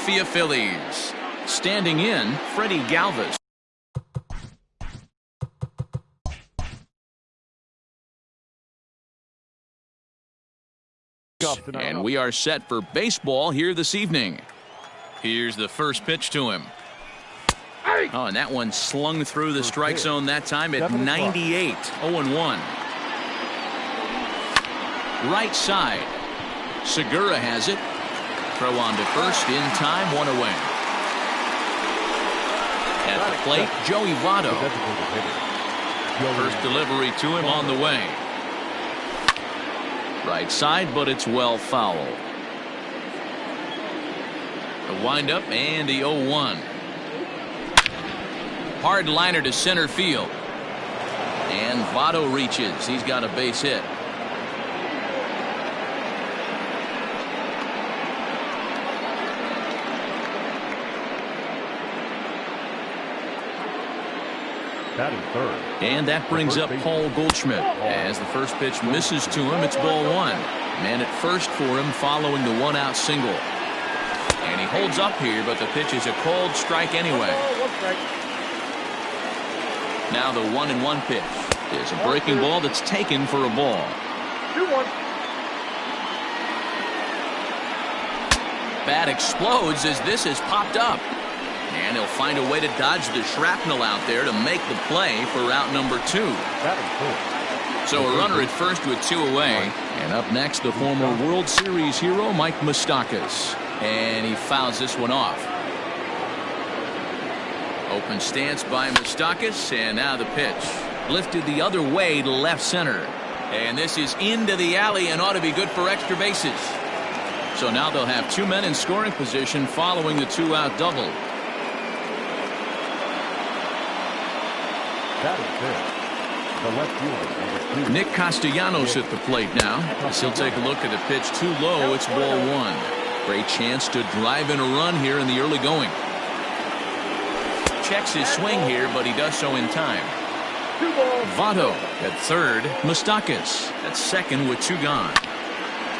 Philadelphia Phillies. Standing in, Freddie Galvis. And we are set for baseball here this evening. Here's the first pitch to him. Oh, and that one slung through the strike zone that time at 98. 0-1. Right side. Segura has it. Throw on to first in time, one away. At the plate, Joey Votto. First delivery to him on the way. Right side, but it's well fouled. The windup and the 0-1. Hard liner to center field. And Votto reaches. He's got a base hit. And that brings up Paul Goldschmidt. As the first pitch misses to him, it's ball one. Man at first for him following the one-out single. And he holds up here, but the pitch is a called strike anyway. Now the 1-1 pitch is a breaking ball that's taken for a ball. 2-1. Bat explodes as this has popped up. And he'll find a way to dodge the shrapnel out there to make the play for out number 2. So a runner at first with 2 away. And up next, the former World Series hero, Mike Moustakas. And he fouls this one off. Open stance by Moustakas, and now the pitch. Lifted the other way to left center. And this is into the alley and ought to be good for extra bases. So now they'll have 2 men in scoring position following the 2-out double. Nick Castellanos at the plate now. As he'll take a look at a pitch too low. It's ball one. Great chance to drive in a run here in the early going. Checks his swing here, but he does so in time. Votto at third. Moustakas at second with 2 gone.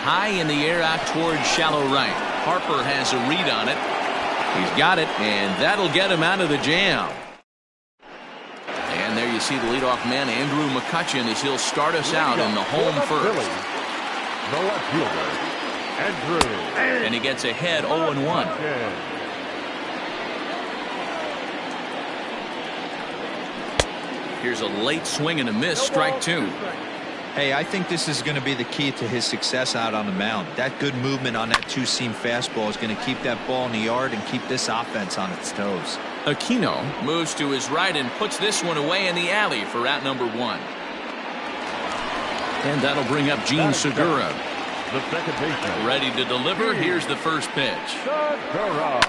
High in the air out towards shallow right. Harper has a read on it. He's got it, and that'll get him out of the jam. And there you see the leadoff man, Andrew McCutchen, as he'll start us out in the home first. The left fielder, Andrew. And he gets ahead 0-1. Here's a late swing and a miss, strike 2. Hey, I think this is going to be the key to his success out on the mound. That good movement on that 2-seam fastball is going to keep that ball in the yard and keep this offense on its toes. Aquino moves to his right and puts this one away in the alley for out number 1. And that'll bring up Gene Segura. The second baseman. Ready to deliver. Here's the first pitch. Segura.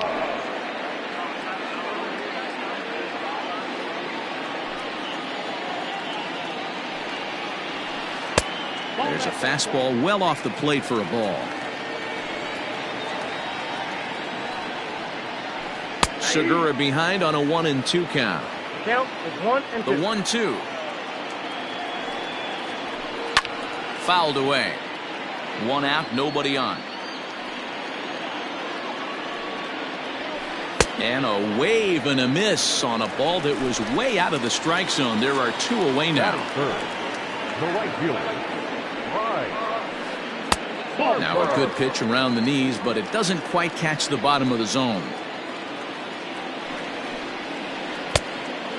There's a fastball well off the plate for a ball. Segura behind on a 1-2 count. Count is 1-2. The 1-2. Fouled away. 1 out, nobody on. And a wave and a miss on a ball that was way out of the strike zone. There are 2 away now. The right fielder. Now a good pitch around the knees, but it doesn't quite catch the bottom of the zone.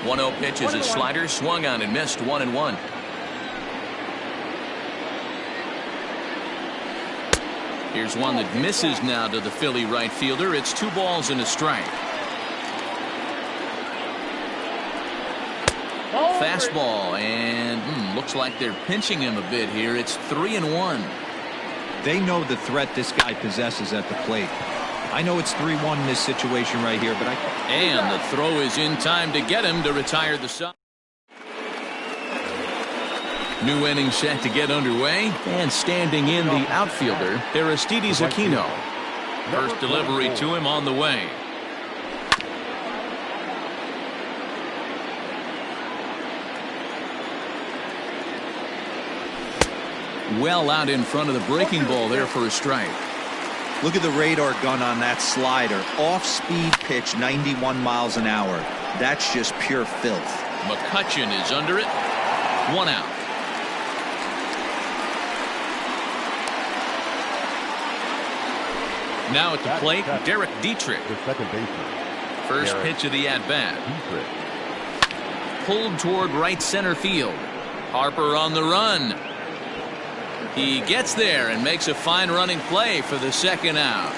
1-0 pitch is a slider, swung on and missed. 1-1. Here's one that misses now to the Philly right fielder. It's 2 balls and a strike. Fastball, and looks like they're pinching him a bit here. It's 3-1. They know the threat this guy possesses at the plate. I know it's 3-1 in this situation right here, but And the throw is in time to get him to retire the side. New inning set to get underway, and standing in the outfielder, Aristides Aquino. First delivery to him on the way. Well out in front of the breaking ball there for a strike. Look at the radar gun on that slider. Off-speed pitch, 91 miles an hour. That's just pure filth. McCutcheon is under it. 1 out. Now at the plate, Derek Dietrich. The second baseman. First pitch of the at-bat. Pulled toward right center field. Harper on the run. He gets there and makes a fine running play for the second out.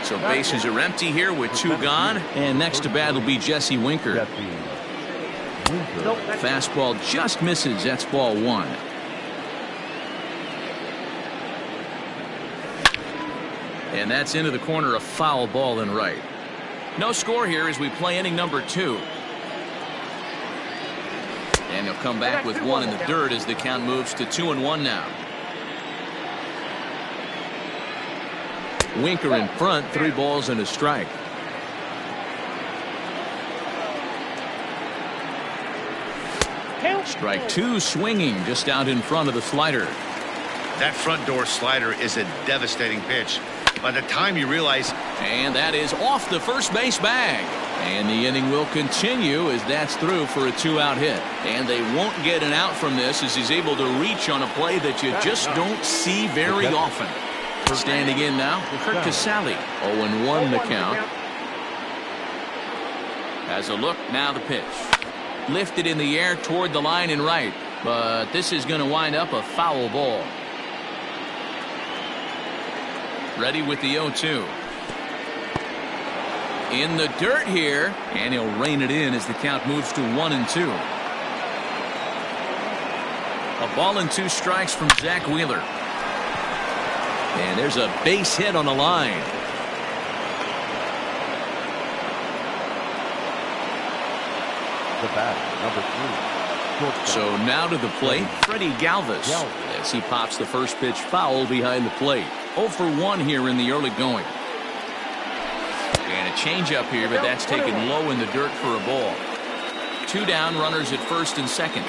So bases are empty here with 2 gone. And next to bat will be Jesse Winker. Fastball just misses. That's ball 1. And that's into the corner, a foul ball and right. No score here as we play inning number 2. And he'll come back with 1 in the dirt as the count moves to 2-1 now. Winker in front, 3 balls and a strike. Strike 2, swinging just out in front of the slider. That front door slider is a devastating pitch. By the time you realize. And that is off the first base bag. And the inning will continue as that's through for a 2-out hit. And they won't get an out from this as he's able to reach on a play that you just don't see very often. Standing in now, Kurt Casale. 0-1 the count. Has a look, now the pitch. Lifted in the air toward the line and right. But this is going to wind up a foul ball. Ready with the 0-2. In the dirt here, and he'll rein it in as the count moves to 1-2. A ball and 2 strikes from Zach Wheeler. And there's a base hit on the line. The bat, number 3. So now to the plate, Freddie Galvis, as he pops the first pitch foul behind the plate. 0 for 1 here in the early going. And a changeup here, but that's taken low in the dirt for a ball. 2 down, runners at first and second.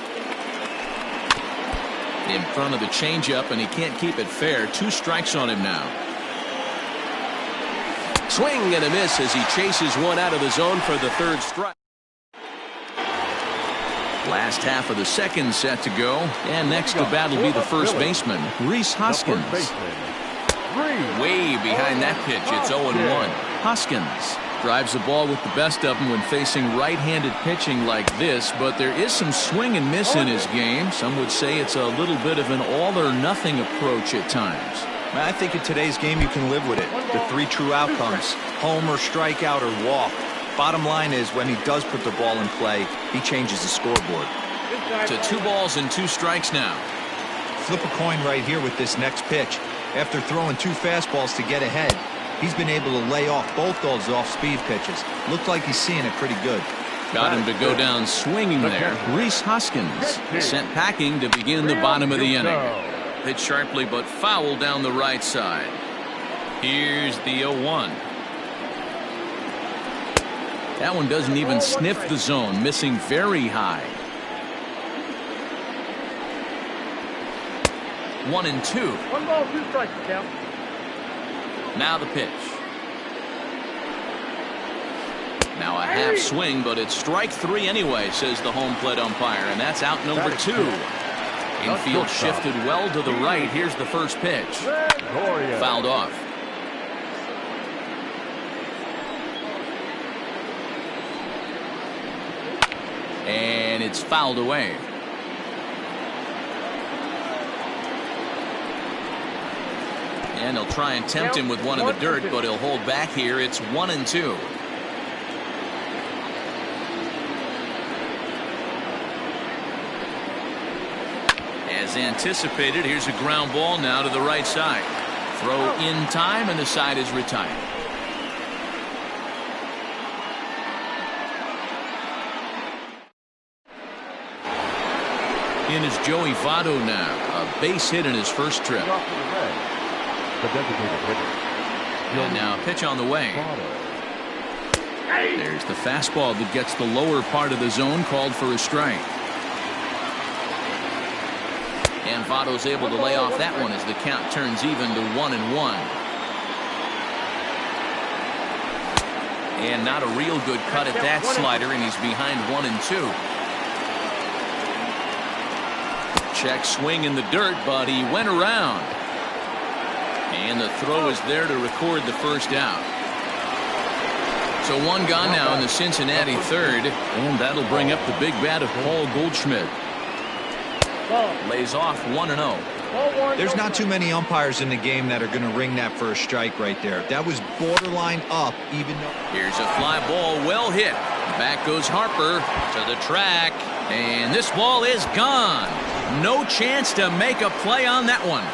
In front of the changeup, and he can't keep it fair. 2 strikes on him now. Swing and a miss as he chases one out of the zone for the 3rd strike. Last half of the second set to go, and next to bat will be the first baseman, Rhys Hoskins. Way behind that pitch, it's 0-1. Hoskins drives the ball with the best of them when facing right-handed pitching like this, but there is some swing and miss in his game. Some would say it's a little bit of an all-or-nothing approach at times. I think in today's game you can live with it. The 3 true outcomes, home or strikeout or walk. Bottom line is when he does put the ball in play, he changes the scoreboard. To 2 balls and 2 strikes now. Flip a coin right here with this next pitch. After throwing 2 fastballs to get ahead, he's been able to lay off both those off-speed pitches. Looked like he's seeing it pretty good. Got him to go down swinging there. Rhys Hoskins sent packing to begin the bottom of the inning. Hit sharply but foul down the right side. Here's the 0-1. That one doesn't even sniff the zone, missing very high. 1-2. 1 ball, 2 strikes, count. Now the pitch. Now a half swing, but it's strike 3 anyway, says the home plate umpire, and that's out number 2. Infield shifted well to the right. Here's the first pitch. Fouled off. And it's fouled away. And he'll try and tempt him with one in the dirt, but he'll hold back here. It's 1-2. As anticipated, here's a ground ball now to the right side. Throw in time, and the side is retired. In is Joey Votto now. A base hit in his first trip. And now a pitch on the way. There's the fastball that gets the lower part of the zone, called for a strike. And And Votto's able to lay off that one as the count turns even to 1-1. And not a real good cut at that slider, and he's behind 1-2. Check swing in the dirt, but he went around. And the throw is there to record the first out. So one gone now in the Cincinnati third, and that'll bring up the big bat of Paul Goldschmidt. Lays off 1-0. There's not too many umpires in the game that are going to ring that first strike right there. That was borderline up, even though. Here's a fly ball, well hit. Back goes Harper to the track, and this ball is gone. No chance to make a play on that one.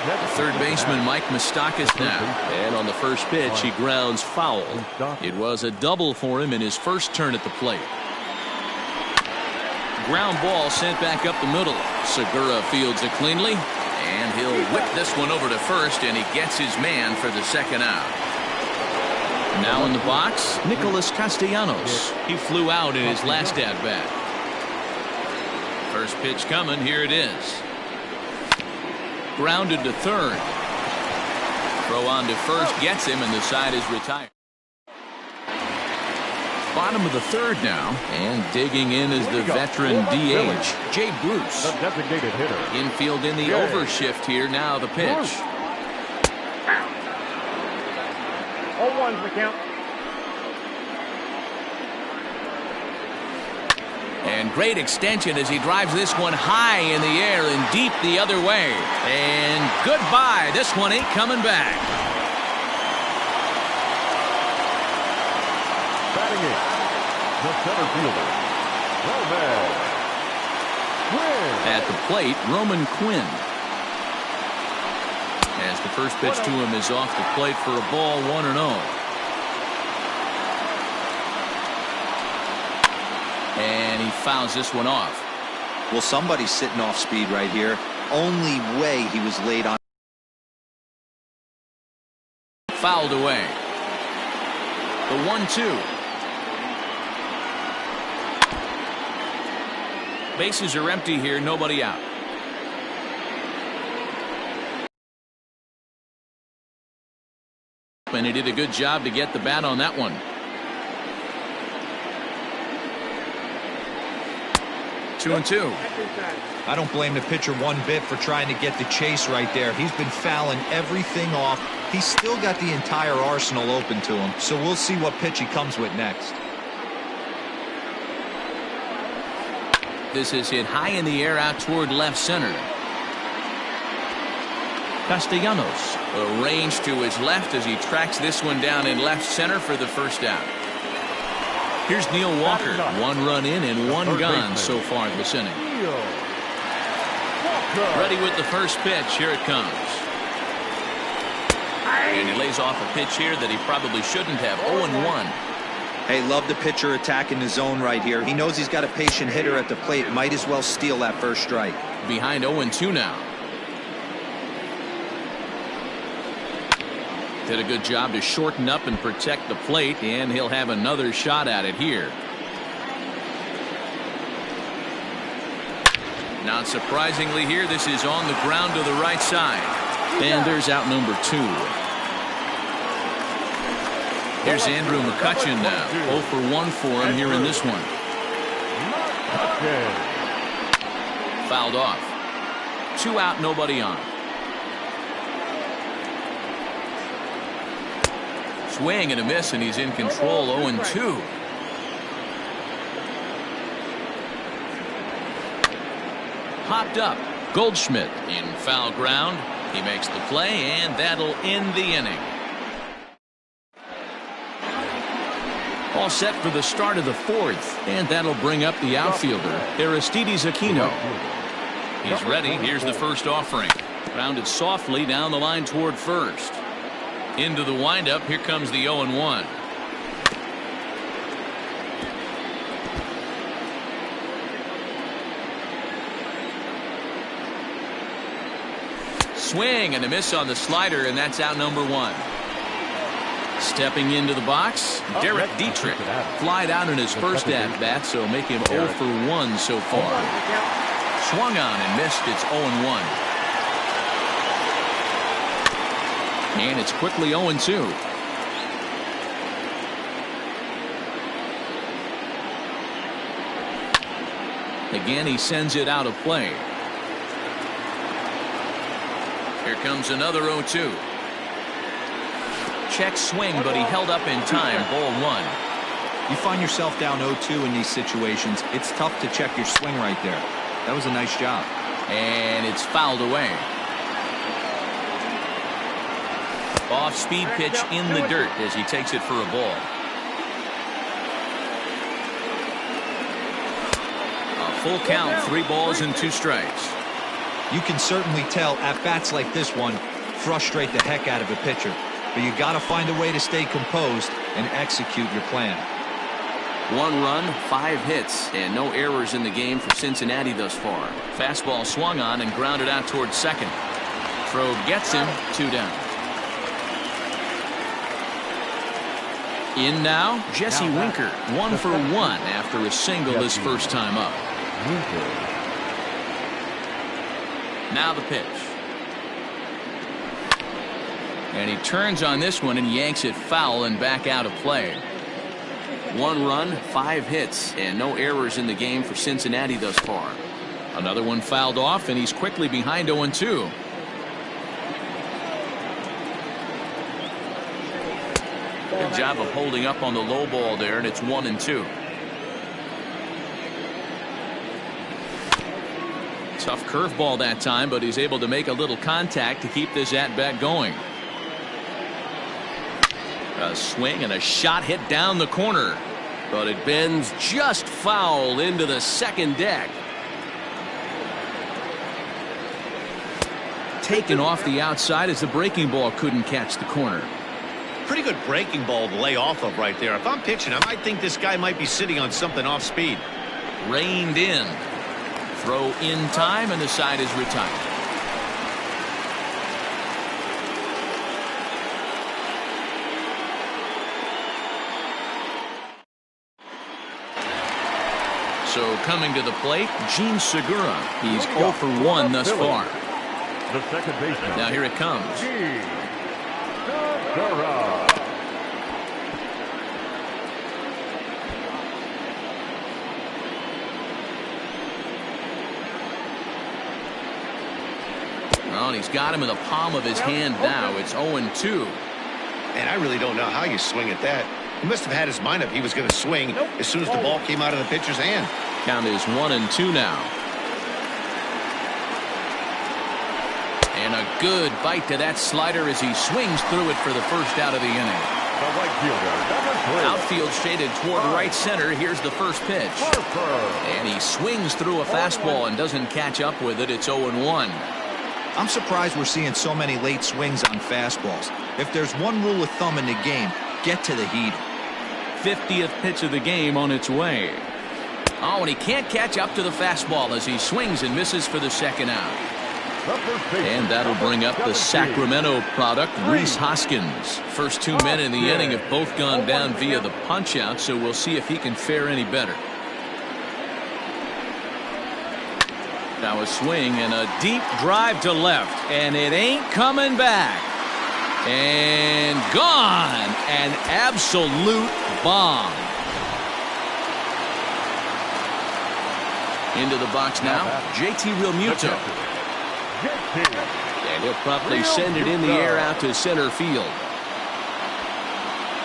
The third baseman Mike Moustakas now, and on the first pitch he grounds foul. It was a double for him in his first turn at the plate. Ground ball sent back up the middle. Segura fields it cleanly, and he'll whip this one over to first, and he gets his man for the second out. Now in the box, Nicholas Castellanos. He flew out in his last at-bat. First pitch coming, here it is. Grounded to third. Throw on to first gets him, and the side is retired. Bottom of the third now, and digging in is the veteran DH, Jay Bruce. The designated hitter. Infield in the overshift here, now the pitch. 0-1's the count. And great extension as he drives this one high in the air and deep the other way. And goodbye. This one ain't coming back. Batting it, the center fielder, Roman Quinn. At the plate, Roman Quinn. As the first pitch to him is off the plate for a ball, 1-0. And he fouls this one off. Well, somebody's sitting off speed right here. Only way he was laid on. Fouled away. The 1-2. Bases are empty here, nobody out. And he did a good job to get the bat on that one. 2-2. I don't blame the pitcher one bit for trying to get the chase right there. He's been fouling everything off. He's still got the entire arsenal open to him. So we'll see what pitch he comes with next. This is hit high in the air out toward left center. Castellanos arranged to his left as he tracks this one down in left center for the first out. Here's Neil Walker. One run in and one gone so far this inning. Ready with the first pitch. Here it comes. And he lays off a pitch here that he probably shouldn't have. 0-1. Hey, love the pitcher attacking the zone right here. He knows he's got a patient hitter at the plate. Might as well steal that first strike. Behind 0-2 now. Did a good job to shorten up and protect the plate, and he'll have another shot at it here. Not surprisingly here, this is on the ground to the right side. And there's out number 2. Here's Andrew McCutchen now. 0 for 1 for him here in this one. Fouled off. 2 out, nobody on. Swing and a miss, and he's in control. 0-2. Popped up. Goldschmidt in foul ground. He makes the play, and that'll end the inning. All set for the start of the fourth, and that'll bring up the outfielder, Aristides Aquino. He's ready. Here's the first offering. Grounded softly down the line toward first. Into the windup. Here comes the 0-1. Swing and a miss on the slider, and that's out number 1. Stepping into the box, Derek Dietrich. Flied out in his first at-bat, so make him 0 for 1 so far. swung on and missed. It's 0-1. And it's quickly 0-2. Again, he sends it out of play. Here comes another 0-2. Check swing, but he held up in time. Ball 1. You find yourself down 0-2 in these situations, it's tough to check your swing right there. That was a nice job. And it's fouled away. Off-speed pitch in the dirt as he takes it for a ball. A full count, 3 balls and 2 strikes. You can certainly tell at-bats like this one frustrate the heck out of a pitcher. But you got to find a way to stay composed and execute your plan. 1 run, 5 hits, and no errors in the game for Cincinnati thus far. Fastball swung on and grounded out towards second. Throw gets him, 2 down. In now, Jesse Winker, 1 for 1 after a single his first time up. Now the pitch. And he turns on this one and yanks it foul and back out of play. 1 run, 5 hits, and no errors in the game for Cincinnati thus far. Another one fouled off, and he's quickly behind 0-2. Good job of holding up on the low ball there, and it's 1-2. Tough curveball that time, but he's able to make a little contact to keep this at-bat going. A swing and a shot hit down the corner, but it bends just foul into the second deck. Taken off the outside as the breaking ball couldn't catch the corner. Pretty good breaking ball to lay off of right there. If I'm pitching, I might think this guy might be sitting on something off speed. Reined in. Throw in time, and the side is retired. So coming to the plate, Gene Segura. He's 0 for 1 thus far. The second baseman. Now here it comes. Gene Segura. Well, and he's got him in the palm of his hand now. It's 0-2. And I really don't know how you swing at that. He must have had his mind up he was going to swing as soon as the ball came out of the pitcher's hand. Count is 1-2 now. And a good bite to that slider as he swings through it for the first out of the inning. The right fielder, number 3. Outfield shaded toward right center. Here's the first pitch. And he swings through a fastball and doesn't catch up with it. It's 0-1. I'm surprised we're seeing so many late swings on fastballs. If there's one rule of thumb in the game, get to the heat. 50th pitch of the game on its way. Oh, and he can't catch up to the fastball as he swings and misses for the second out. And that'll bring up the Sacramento product, Rhys Hoskins. First 2 men in the inning have both gone down via the punch-out, so we'll see if he can fare any better. Now a swing and a deep drive to left, and it ain't coming back. And gone. An absolute bomb. Into the box now, JT Realmuto. And he'll promptly send it in the air out to center field.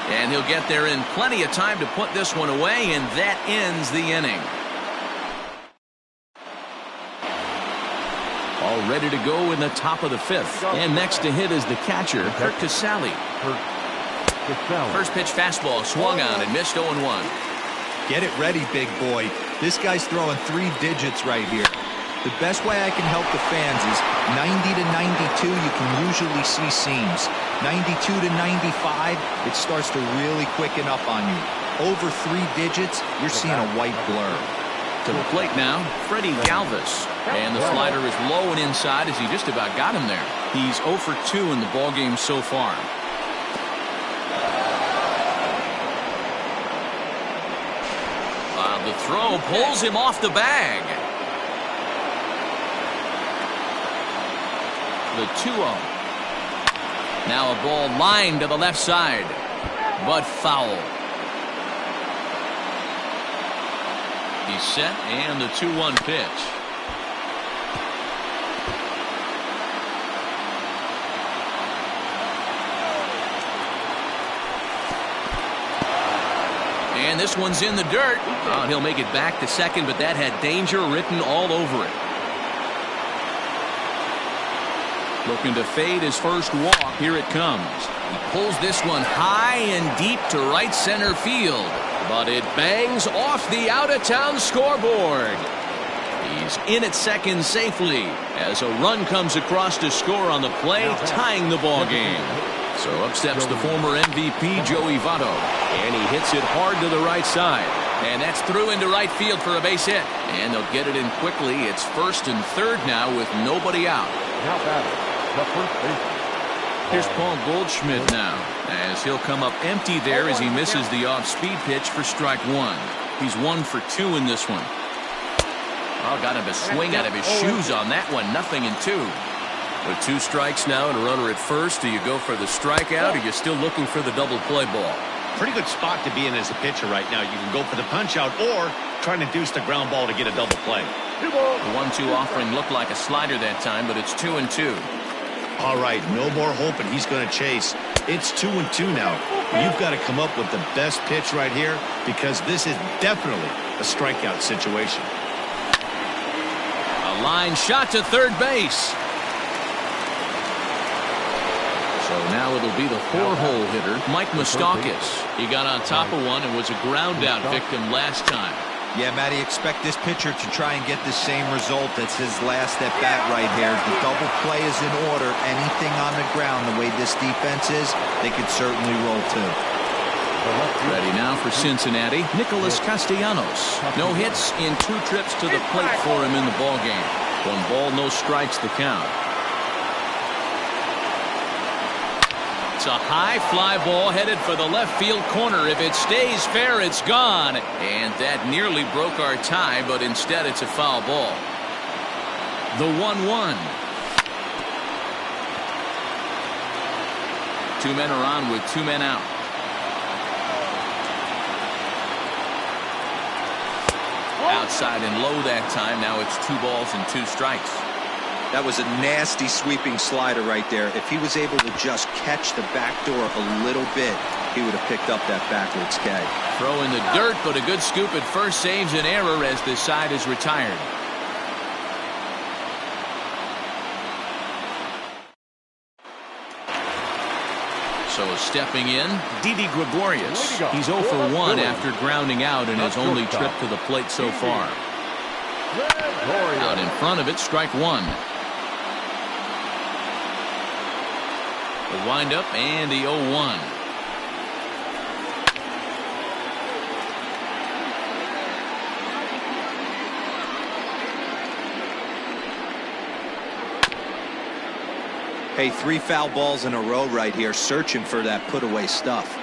And he'll get there in plenty of time to put this one away, and that ends the inning. All ready to go in the top of the 5th. And next to hit is the catcher, Kurt Casale. First pitch fastball swung on and missed 0-1. Get it ready, big boy. This guy's throwing 3 digits right here. The best way I can help the fans is 90 to 92, you can usually see seams. 92 to 95, it starts to really quicken up on you. Over 3 digits, you're seeing a white blur. To the plate now, Freddie Galvis. And the slider is low and inside as he just about got him there. He's 0 for 2 in the ballgame so far. The throw pulls him off the bag. The 2-0. Now a ball lined to the left side, but foul. He's set, and the 2-1 pitch. And this one's in the dirt. Oh, he'll make it back to second, but that had danger written all over it. Looking to fade his first walk. Here it comes. He pulls this one high and deep to right center field, but it bangs off the out-of-town scoreboard. He's in at second safely as a run comes across to score on the play, tying the ball game. So up steps the former MVP, Joey Votto, and he hits it hard to the right side. And that's through into right field for a base hit. And they'll get it in quickly. It's first and third now with nobody out. Now batting, the first baseman. Here's Paul Goldschmidt now, as he'll come up empty there as he misses the off-speed pitch for strike one. He's 1 for 2 in this one. Oh, got him a swing out of his shoes on that one. 0-2. With 2 strikes now and a runner at first, do you go for the strikeout or are you still looking for the double play ball? Pretty good spot to be in as a pitcher right now. You can go for the punch out or try to deuce the ground ball to get a double play. The 1-2 offering looked like a slider that time, but it's 2-2. All right, no more hoping he's going to chase. It's 2-2 now. You've got to come up with the best pitch right here because this is definitely a strikeout situation. A line shot to third base. So now it'll be the 4-hole hitter, Mike Moustakas. He got on top of one and was a ground-out victim last time. Yeah, Matty, expect this pitcher to try and get the same result. That's his last at-bat right here. The double play is in order. Anything on the ground, the way this defense is, they could certainly roll too. Ready now for Cincinnati, Nicholas Castellanos. No hits in 2 trips to the plate for him in the ballgame. 1 ball, no strikes the count. It's a high fly ball headed for the left field corner. If it stays fair, it's gone. And that nearly broke our tie, but instead it's a foul ball. The 1-1. 2 men are on with 2 men out. Outside and low that time. Now it's 2 balls and 2 strikes. That was a nasty sweeping slider right there. If he was able to just catch the back door a little bit, he would have picked up that backwards K. Throw in the dirt, but a good scoop at first saves an error as this side is retired. So stepping in, Didi Gregorius. He's 0 for 1 after grounding out in his only trip to the plate so far. Out in front of it, strike 1. The windup and the 0-1. Hey, 3 foul balls in a row right here, searching for that put-away stuff.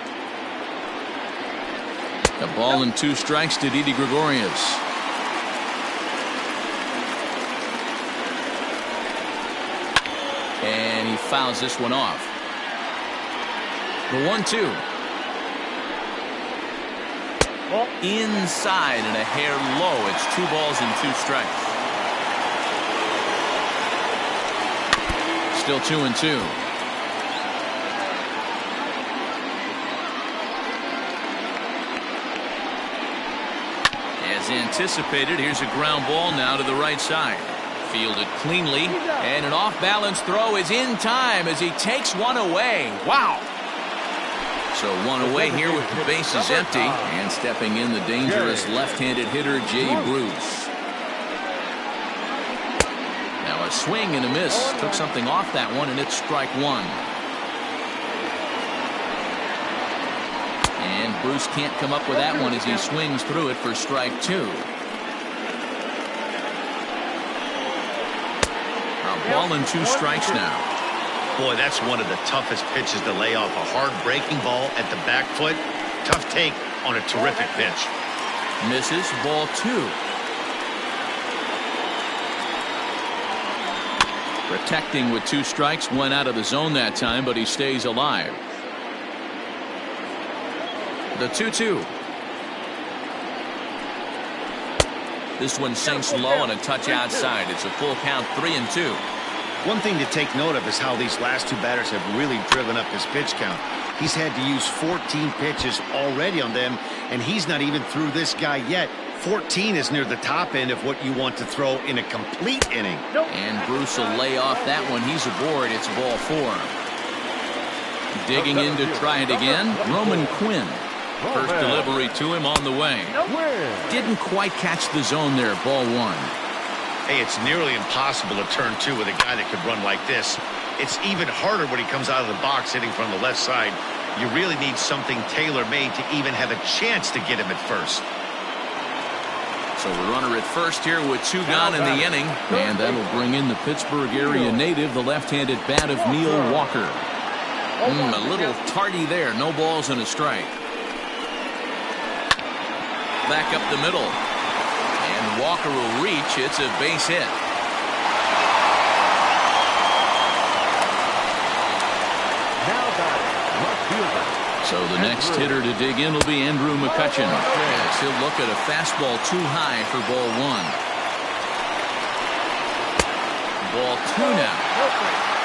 A ball and 2 strikes to Didi Gregorius. And he fouls this one off. The 1-2. Inside and a hair low. It's 2 balls and 2 strikes. Still 2-2. As anticipated, here's a ground ball now to the right side. Fielded cleanly, and an off-balance throw is in time as he takes one away. Wow! So 1 away here with the bases empty, and stepping in the dangerous left-handed hitter, Jay Bruce. Now a swing and a miss. Took something off that one, and it's strike 1. And Bruce can't come up with that one as he swings through it for strike 2. Ball and 2 strikes now. Boy, that's one of the toughest pitches to lay off. A hard breaking ball at the back foot. Tough take on a terrific pitch. Misses, ball 2. Protecting with 2 strikes, went out of the zone that time, but he stays alive. The 2-2. This one sinks low and a touch outside. It's a full count, 3-2. One thing to take note of is how these last 2 batters have really driven up his pitch count. He's had to use 14 pitches already on them, and he's not even through this guy yet. 14 is near the top end of what you want to throw in a complete inning. And Bruce will lay off that one. He's aboard. It's ball 4. Digging in to try it again, Roman Quinn. First delivery to him on the way. Didn't quite catch the zone there. Ball 1. Hey, it's nearly impossible to turn 2 with a guy that could run like this. It's even harder when he comes out of the box hitting from the left side. You really need something tailor-made to even have a chance to get him at first. So a runner at first here with 2 gone in the inning, and that'll bring in the Pittsburgh area native, the left-handed bat of Neil Walker. A little tardy there. No balls and a strike. Back up the middle, and Walker will reach. It's a base hit. So the next hitter to dig in will be Andrew McCutchen, as he'll look at a fastball too high for ball 1. Ball 2 now.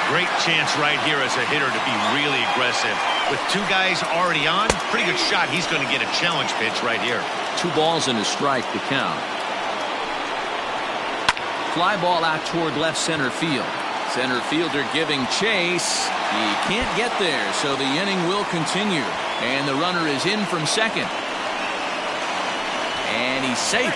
Great chance right here as a hitter to be really aggressive. With 2 guys already on, pretty good shot. He's going to get a challenge pitch right here. 2 balls and a strike to count. Fly ball out toward left center field. Center fielder giving chase. He can't get there, so the inning will continue. And the runner is in from second. And he's safe.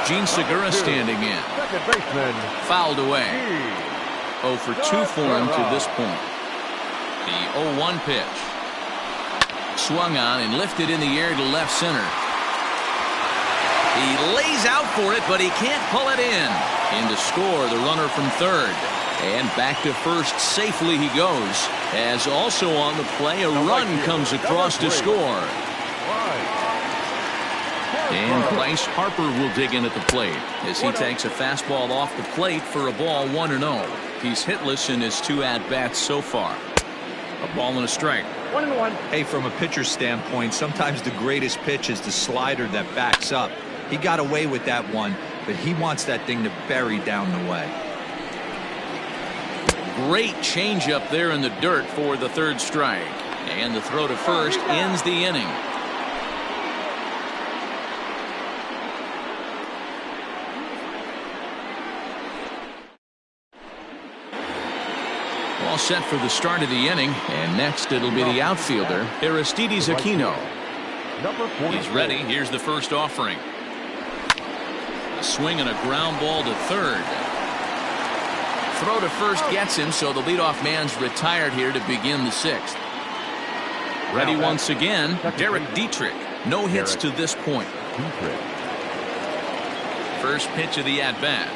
Gene Segura standing in. Second baseman. Fouled away. 0 for 2 for him to this point. The 0-1 pitch. Swung on and lifted in the air to left center. He lays out for it, but he can't pull it in. In to score, the runner from third. And back to first safely he goes. As also on the play, a run comes across to score. And Bryce Harper will dig in at the plate as he takes a fastball off the plate for a ball 1-0. He's hitless in his 2 at-bats so far. A ball and a strike. 1-1. Hey, from a pitcher's standpoint, sometimes the greatest pitch is the slider that backs up. He got away with that one, but he wants that thing to bury down the way. Great changeup there in the dirt for the 3rd strike. And the throw to first ends the inning. All set for the start of the inning, and next it'll be the outfielder, Aristides Aquino. He's ready. Here's the first offering. A swing and a ground ball to third. Throw to first gets him, so the leadoff man's retired here to begin the 6th. Ready once again, Derek Dietrich. No hits to this point. First pitch of the at-bat.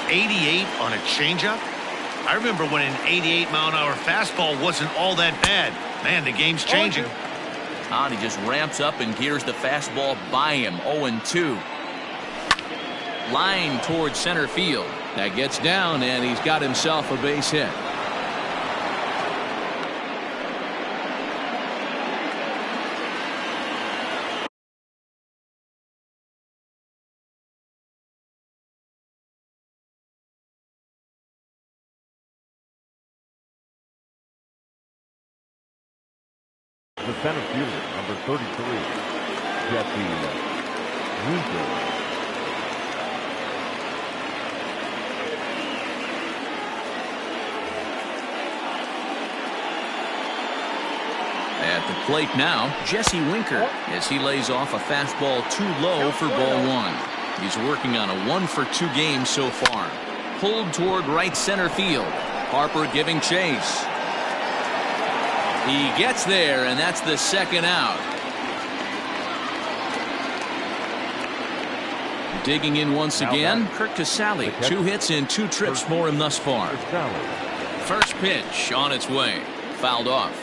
88 on a changeup? I remember when an 88-mile-an-hour fastball wasn't all that bad. Man, the game's changing. He just ramps up and gears the fastball by him. 0-2. Line towards center field. That gets down, and he's got himself a base hit. The center fielder, number 33, Jesse Winker. At the plate now, Jesse Winker, as he lays off a fastball too low for ball 1. He's working on a 1-for-2 game so far. Pulled toward right center field. Harper giving chase. He gets there, and that's the 2nd out. Digging in once again, Kirk Casale. 2 hits and 2 trips for him thus far. First pitch on its way. Fouled off.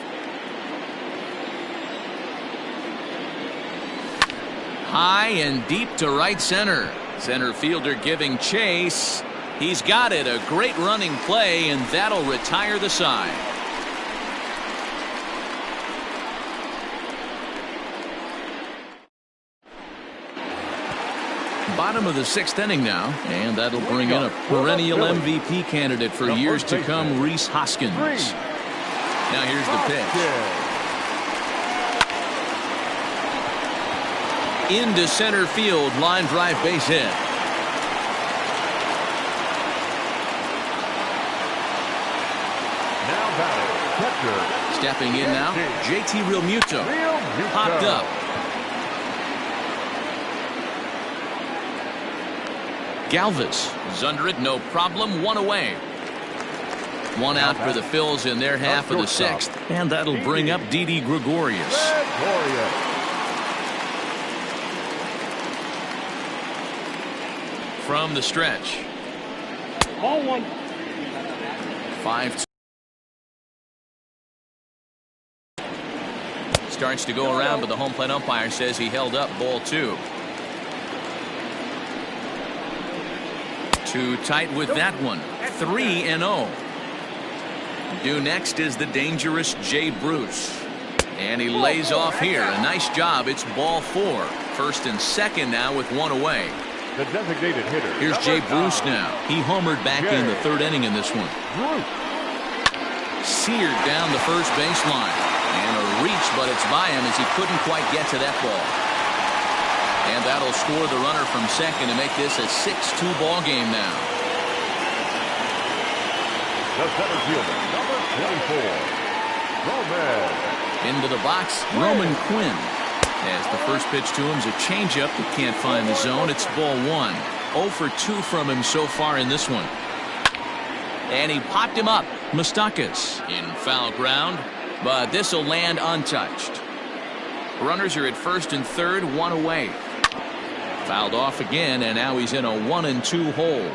high and deep to right center. Center fielder giving chase. He's got it. A great running play, and that'll retire the side. Bottom of the 6th inning now, and that'll bring in a perennial MVP candidate for years to come, Rhys Hoskins. Now here's the pitch. Into center field, line drive, base hit. Now batting, catcher. Stepping in now, JT Realmuto. Popped up. Galvis is under it, no problem, 1 away. 1 out for the Phils in their half of the 6th, and that'll bring up Didi Gregorius. From the stretch. Ball 1. 5-2. Starts to go around, but the home plate umpire says he held up ball 2. Too tight with that one. 3-0. Due next is the dangerous Jay Bruce. And he lays off here. A nice job. It's ball 4. First and second now with 1 away. The designated hitter. Here's Jay Bruce now. He homered back in the 3rd inning in this one. Seared down the first baseline. And a reach, but it's by him as he couldn't quite get to that ball. And that'll score the runner from second to make this a 6-2 ball game now. The center fielder, number 24, Roman. Into the box, Roman Quinn. As the first pitch to him is a changeup that can't find the zone. It's ball 1. 0 for 2 from him so far in this one. And he popped him up. Moustakas in foul ground, but this will land untouched. Runners are at first and third, 1 away. Fouled off again, and now he's in a 1-2 hole.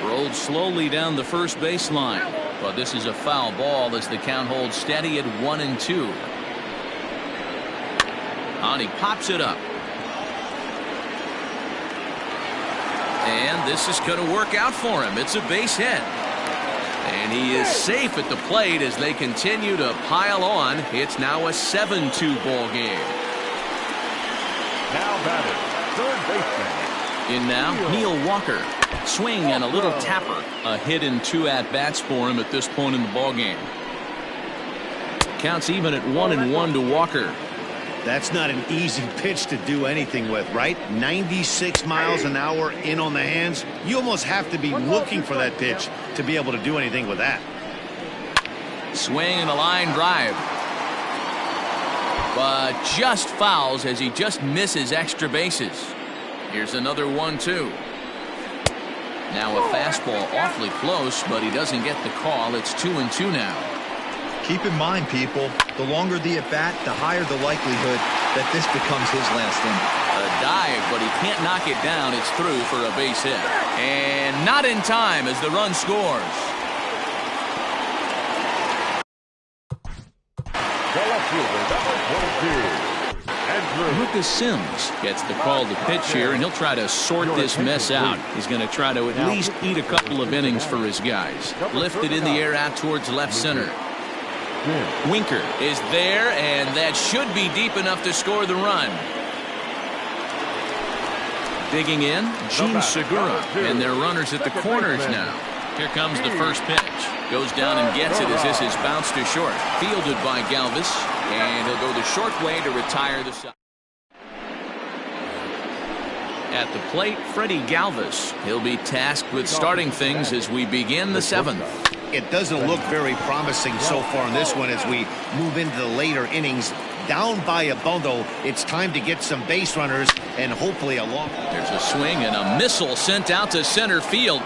Rolled slowly down the first baseline, but this is a foul ball as the count holds steady at 1-2. And he pops it up. And this is going to work out for him. It's a base hit. And he is safe at the plate as they continue to pile on. It's now a 7-2 ball game. Now batting, third baseman. In now, Neil Walker. Swing and a little tapper. A hit in 2 at-bats for him at this point in the ball game. Counts even at 1-1 to Walker. That's not an easy pitch to do anything with, right? 96 miles an hour in on the hands. You almost have to be looking for that pitch to be able to do anything with that. Swing and a line drive. But just fouls as he just misses extra bases. Here's another 1-2. Now a fastball awfully close, but he doesn't get the call. It's 2-2 now. Keep in mind, people, the longer the at-bat, the higher the likelihood that this becomes his last inning. A dive, but he can't knock it down. It's through for a base hit. And not in time as the run scores. The left fielder, number 22, Lucas Sims gets the call to pitch here, and he'll try to sort this mess out. He's going to try to at least eat a couple of innings for his guys. Lifted in the air out towards left center. Winker is there, and that should be deep enough to score the run. Digging in, Gene Segura, and their runners at the corners now. Here comes the first pitch. Goes down and gets it as this is bounced to short. Fielded by Galvis, and he'll go the short way to retire the side. At the plate, Freddie Galvis. He'll be tasked with starting things as we begin the 7th. It doesn't look very promising so far in this one as we move into the later innings. Down by a bundle, it's time to get some base runners and hopefully a long. There's a swing and a missile sent out to center field.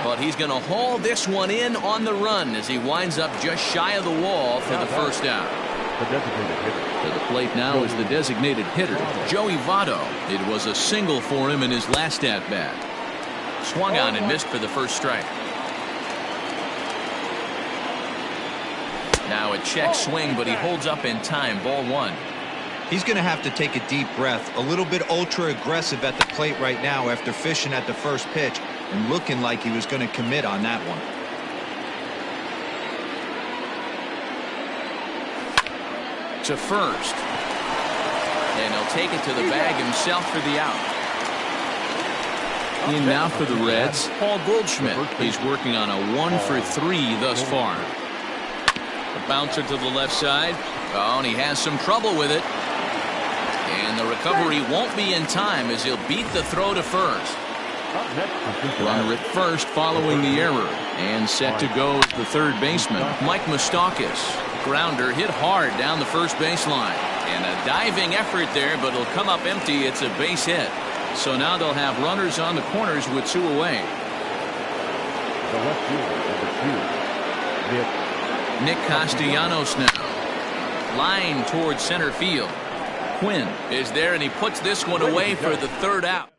But he's going to haul this one in on the run as he winds up just shy of the wall for the first out. The designated hitter. To the plate now is the designated hitter, Joey Votto. It was a single for him in his last at-bat. Swung on and missed for the first strike. Now a check swing, but he holds up in time. Ball one. He's going to have to take a deep breath. A little bit ultra aggressive at the plate right now after fishing at the first pitch and looking like he was going to commit on that one. To first. And he'll take it to the bag himself for the out. In now for the Reds, Paul Goldschmidt. He's working on a 1-for-3 thus far. A bouncer to the left side. Oh, and he has some trouble with it. And the recovery won't be in time as he'll beat the throw to first. Runner at first following the error. And set to go is the third baseman, Mike Moustakas. Grounder hit hard down the first baseline. And a diving effort there, but it'll come up empty. It's a base hit. So now they'll have runners on the corners with 2 away. The left fielder, number 2, Nick Castellanos now. Line towards center field. Quinn is there, and he puts this one away for the third out.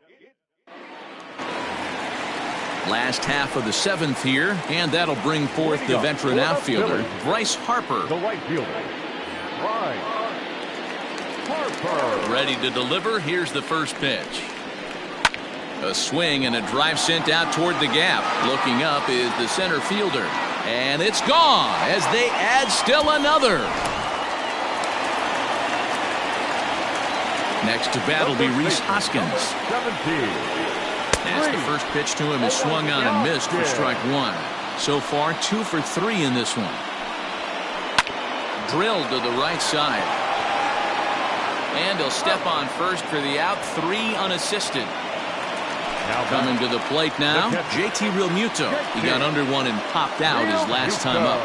Last half of the 7th here, and that'll bring forth the veteran outfielder, Bryce Harper. The right fielder, Bryce Harper. Ready to deliver. Here's the first pitch. A swing and a drive sent out toward the gap. Looking up is the center fielder. And it's gone as they add still another. Next to bat will be Rhys Hoskins. 17. As the first pitch to him is swung on and missed for strike 1. So far 2 for 3 in this one. Drilled to the right side. And he'll step on first for the out. 3 unassisted. Coming to the plate now, JT Realmuto. He got under one and popped out his last time up.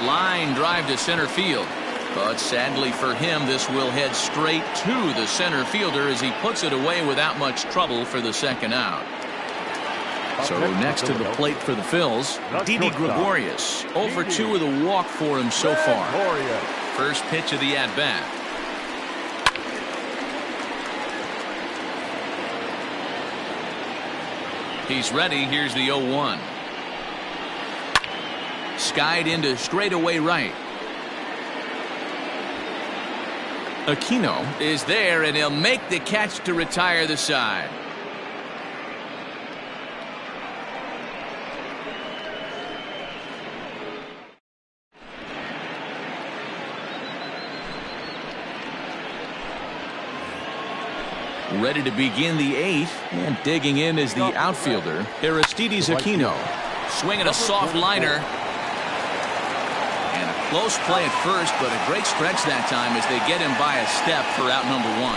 Line drive to center field. But sadly for him, this will head straight to the center fielder as he puts it away without much trouble for the second out. So next to the plate for the Phils, Didi Gregorius. 0 for 2 with a walk for him so far. First pitch of the at-bat. He's ready. Here's the 0-1. Skied into straightaway right. Aquino is there, and he'll make the catch to retire the side. Ready to begin the 8th, and digging in is the outfielder, Aristides Aquino. Swinging a soft liner. And a close play at first, but a great stretch that time as they get him by a step for out number 1.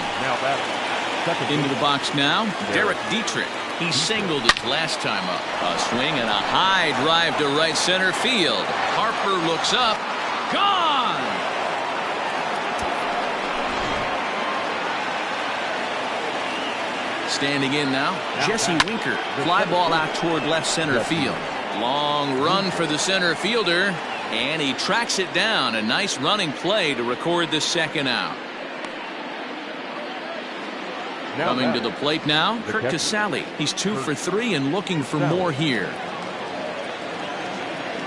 Into the box now, Derek Dietrich. He singled his last time up. A swing and a high drive to right center field. Harper looks up. Gone! Standing in now, Jesse Winker. Fly ball out toward left center field. Long run for the center fielder, and he tracks it down. A nice running play to record the second out. Coming to the plate now, Kurt Casale. He's 2 for 3 and looking for more here.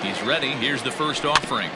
He's ready. Here's the first offering.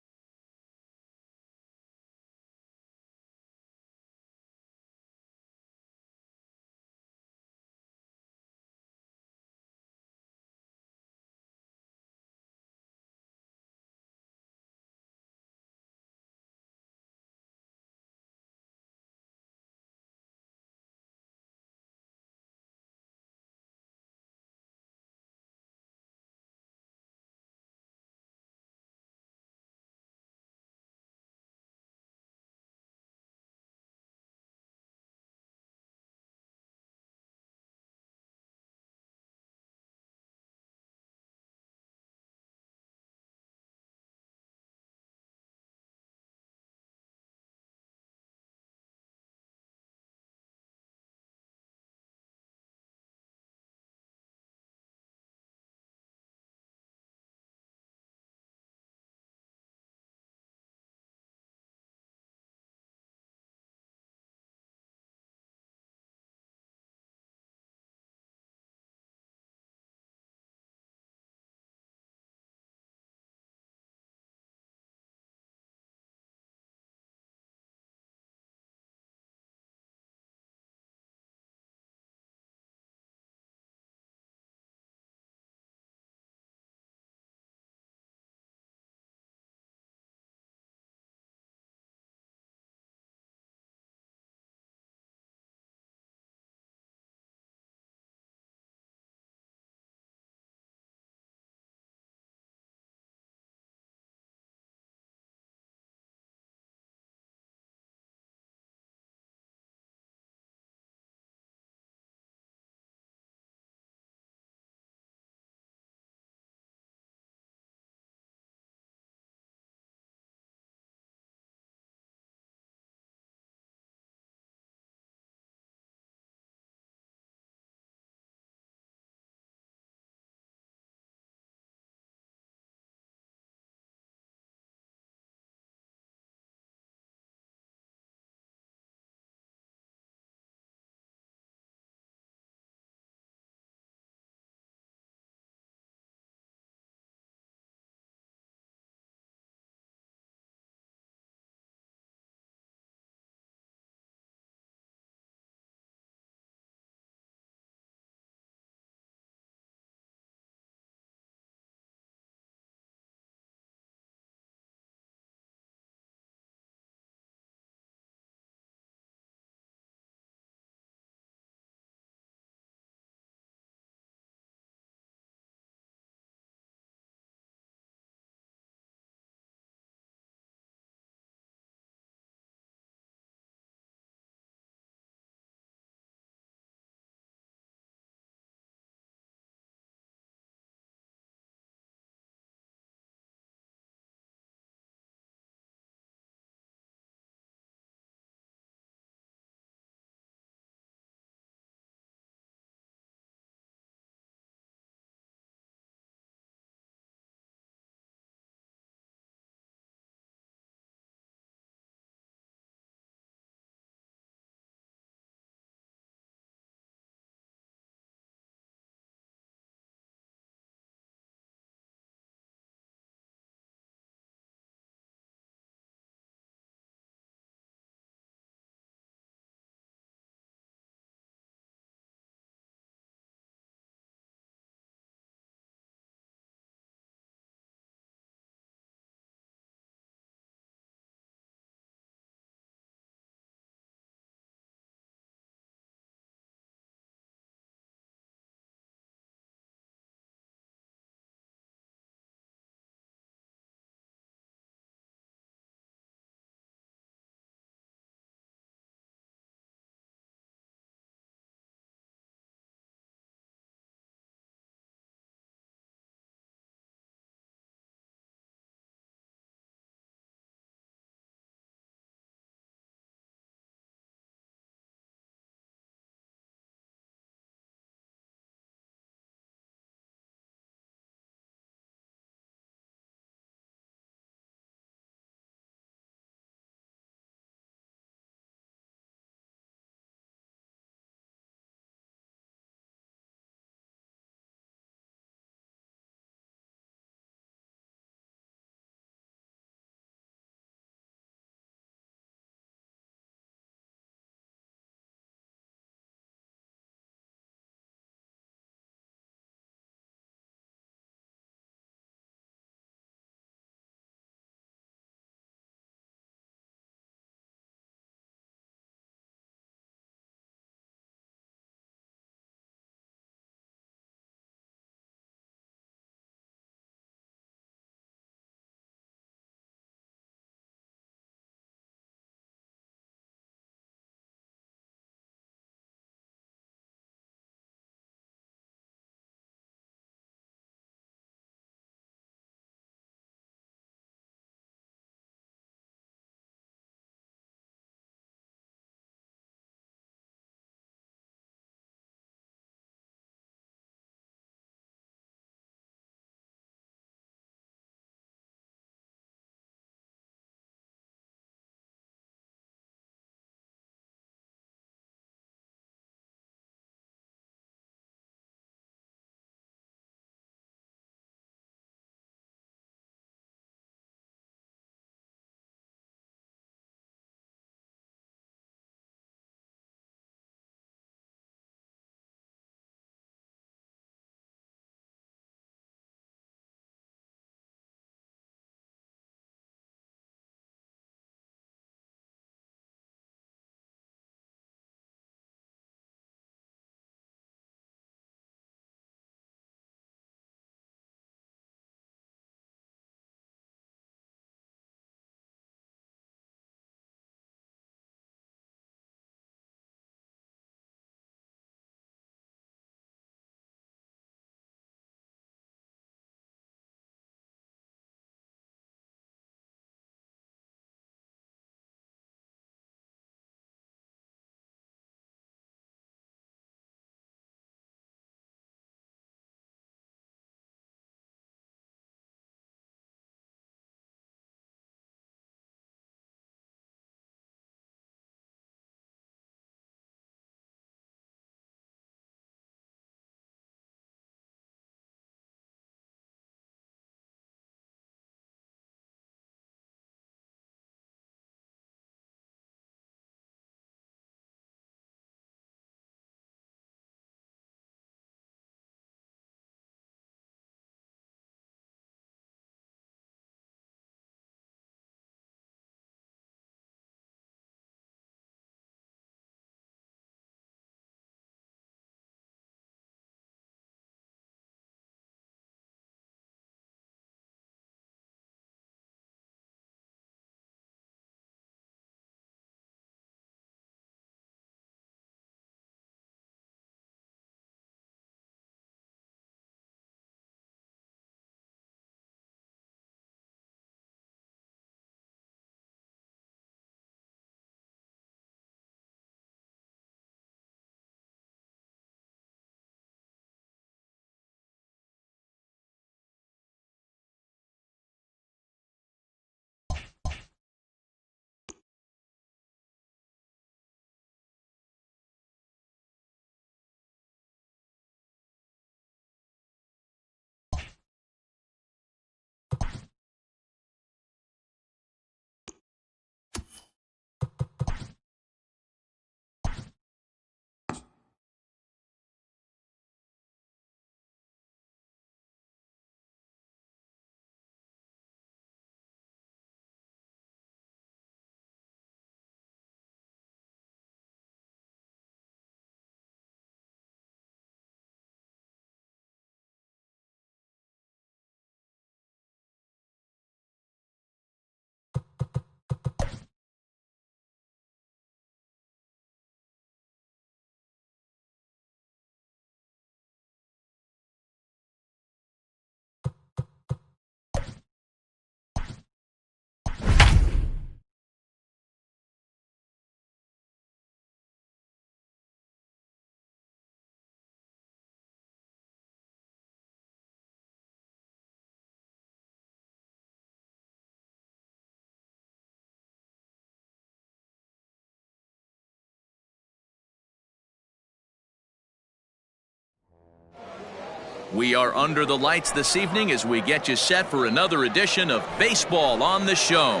We are under the lights this evening as we get you set for another edition of Baseball on the Show.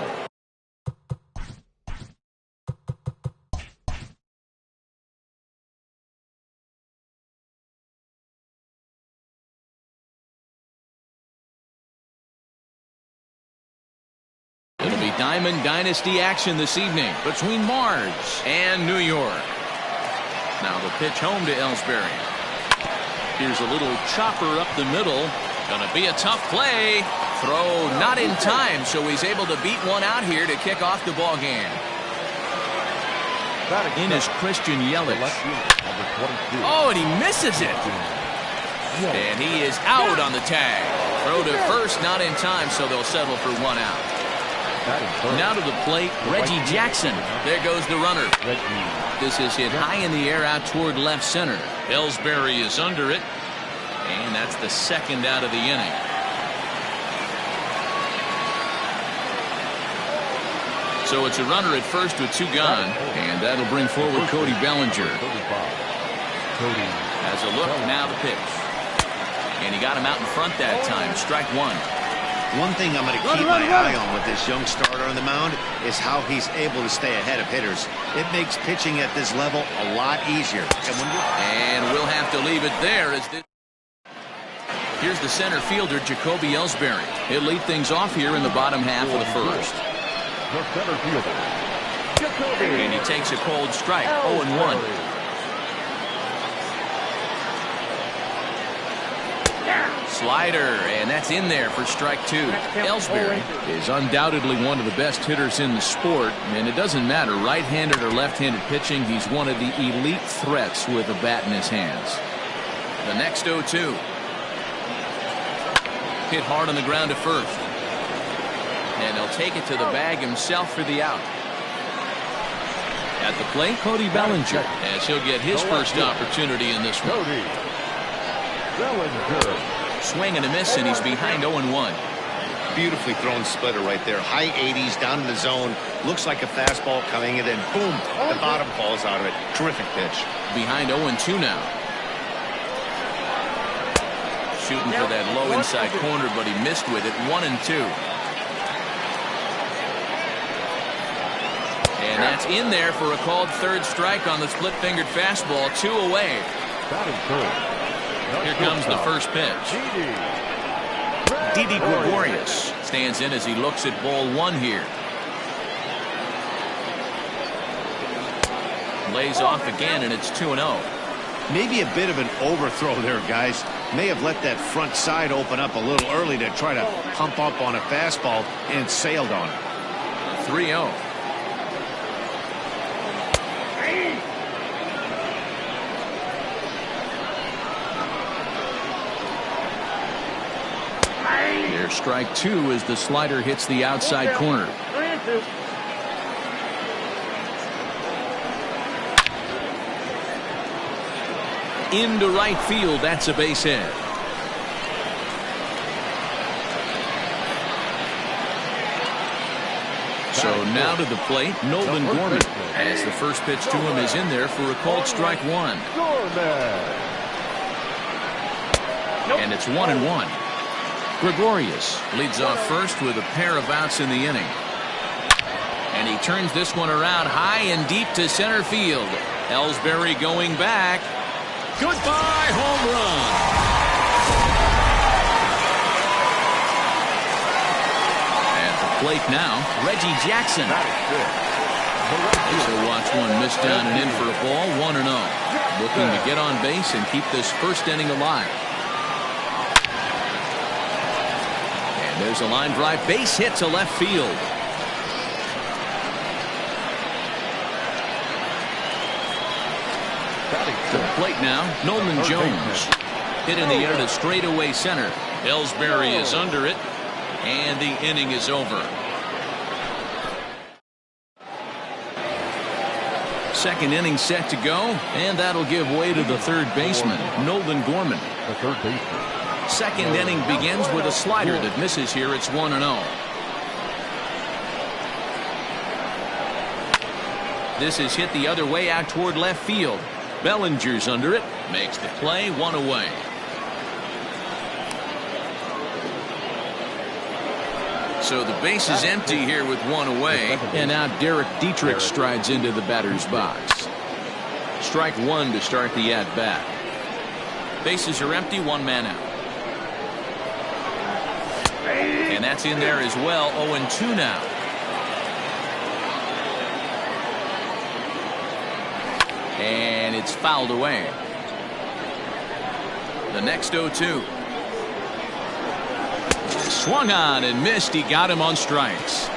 It'll be Diamond Dynasty action this evening between Mars and New York. Now the pitch home to Ellsbury. Here's a little chopper up the middle. Gonna be a tough play. Throw not in time, so he's able to beat one out here to kick off the ball game. In is Christian Yelich. Oh, and he misses it. And he is out on the tag. Throw to first, not in time, so they'll settle for one out. Now to the plate, Reggie Jackson. There goes the runner. This is hit high in the air out toward left center. Ellsbury is under it. And that's the second out of the inning. So it's a runner at first with two gone. And that'll bring forward Cody Bellinger. Has a look, now the pitch. And he got him out in front that time. Strike one. One thing I'm going to keep my eye on with this young starter on the mound is how he's able to stay ahead of hitters. It makes pitching at this level a lot easier. And we'll have to leave it there. Here's the center fielder, Jacoby Ellsbury. He'll lead things off here in the bottom half of the first. And he takes a cold strike, 0-1. Slider, and that's in there for strike two. Ellsbury is undoubtedly one of the best hitters in the sport, and it doesn't matter right-handed or left-handed pitching. He's one of the elite threats with a bat in his hands. The next 0-2. Hit hard on the ground to first. And he'll take it to the bag himself for the out. At the plate, Cody Bellinger, as he'll get his first opportunity in this one. Swing and a miss, and he's behind 0-1. Beautifully thrown splitter right there. High 80s, down in the zone. Looks like a fastball coming, and then boom, the bottom falls out of it. Terrific pitch. Behind 0-2 now. Shooting for that low inside corner, but he missed with it. 1-2. And that's in there for a called third strike on the split-fingered fastball. 2 away. Here comes the first pitch. Didi Gregorius stands in as he looks at ball one here. Lays off again, and it's 2-0. Maybe a bit of an overthrow there, guys. May have let that front side open up a little early to try to pump up on a fastball, and sailed on it. 3-0. There's strike two as the slider hits the outside corner. Into right field, that's a base hit. So now to the plate, Nolan Gorman, as the first pitch to him is in there for a called strike one. And it's 1-1. Gregorius leads off first with a pair of outs in the inning. And he turns this one around high and deep to center field. Ellsbury going back. Goodbye, home run. At the plate now, Reggie Jackson. So watch one miss down and in for a ball, 1-0. Looking to get on base and keep this first inning alive. And there's a line drive base hit to left field. To the plate now, Nolan Jones. Hit in the air to straightaway center. Ellsbury is under it, and the inning is over. Second inning set to go, and that'll give way to the third baseman, Nolan Gorman. The third baseman. Second inning begins with a slider that misses here. It's 1-0. This is hit the other way out toward left field. Bellinger's under it. Makes the play, one away. So the base is empty here with one away. And now Derek Dietrich strides into the batter's box. Strike one to start the at-bat. Bases are empty, one man out. And that's in there as well. 0-2 now. And it's fouled away. The next 0-2. Swung on and missed. He got him on strikes.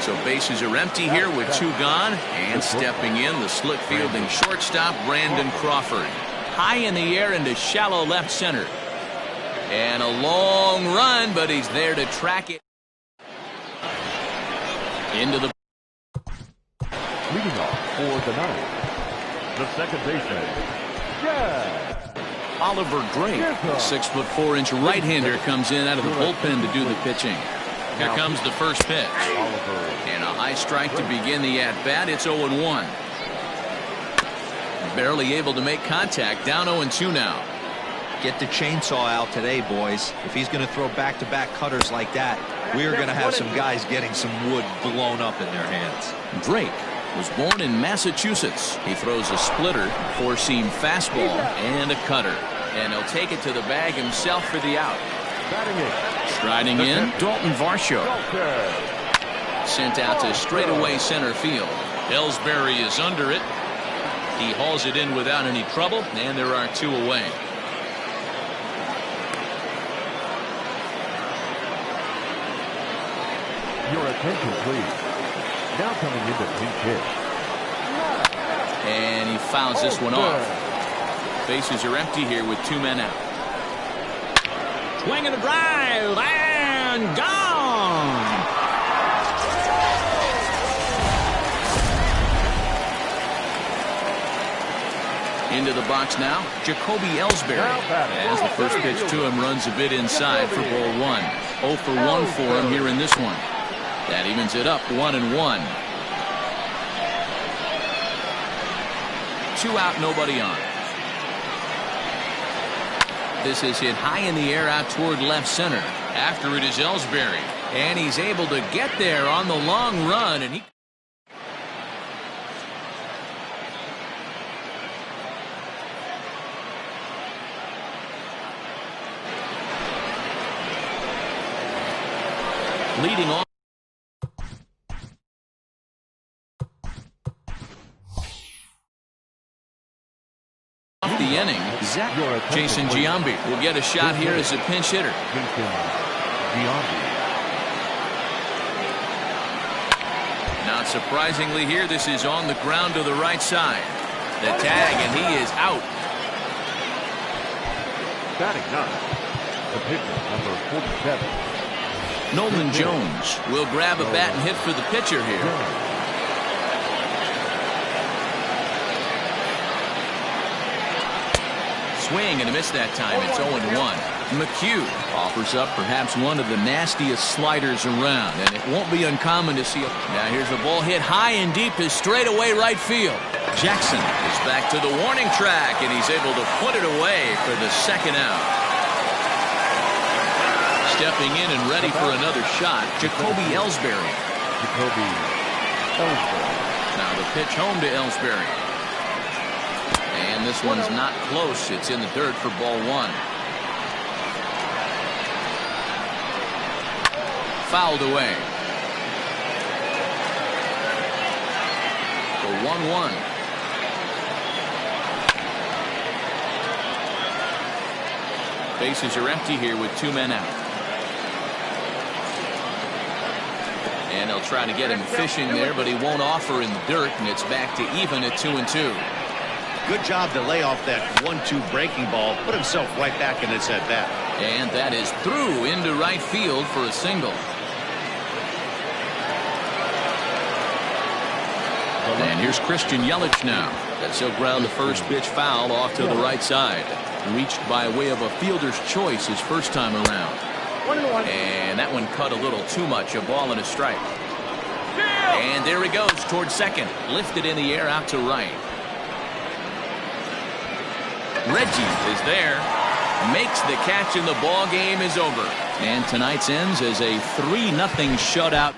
So bases are empty here with two gone. And stepping in, the slick fielding shortstop, Brandon Crawford. High in the air into shallow left center. And a long run, but he's there to track it. Into the... Leading off for the ninth, the second baseman, Oliver Drake, 6'4" right-hander, comes in out of the bullpen to do the pitching. Here comes the first pitch. And a high strike to begin the at-bat. It's 0-1. Barely able to make contact. Down 0-2 now. Get the chainsaw out today, boys. If he's going to throw back-to-back cutters like that, we are going to have some guys getting some wood blown up in their hands. Drake was born in Massachusetts. He throws a splitter, four-seam fastball, and a cutter. And he'll take it to the bag himself for the out. Striding in, Dalton Varsho. Sent out to straightaway center field. Ellsbury is under it. He hauls it in without any trouble, and there are two away. Your attention, please. Now coming into pinch hit. And he fouls this one off. Bases are empty here with two men out. Swing and a drive, and gone. Into the box now, Jacoby Ellsbury. As the first pitch to him runs a bit inside for ball one. 0 for 1 for him here in this one. That evens it up, 1-1. Two out, nobody on. This is hit high in the air out toward left center. After it is Ellsbury. And he's able to get there on the long run. And he... leading off the inning, Jason Giambi will get a shot here as a pinch hitter. Not surprisingly here, this is on the ground to the right side. The tag, and he is out. Batting ninth, the pitcher, number 47. Nolan Jones will grab a bat and hit for the pitcher here. Swing and a miss that time. It's 0-1. McHugh offers up perhaps one of the nastiest sliders around, and it won't be uncommon to see. Now here's a ball hit high and deep to straightaway right field. Jackson is back to the warning track, and he's able to put it away for the second out. Stepping in and ready for another shot, Jacoby Ellsbury. Now the pitch home to Ellsbury. And this one's not close. It's in the dirt for ball one. Fouled away. The 1-1. Bases are empty here with two men out. And they'll try to get him fishing there, but he won't offer in the dirt, and it's back to even at 2-2. Good job to lay off that 1-2 breaking ball, put himself right back in its at-bat. And that is through into right field for a single. And here's Christian Yelich now. That's he'll ground the first pitch foul off to the right side. Reached by way of a fielder's choice his first time around. And that one cut a little too much. A ball and a strike. And there he goes towards second. Lifted in the air out to right. Reggie is there. makes the catch, and the ball game is over. And tonight's ends as a 3-0 shutout.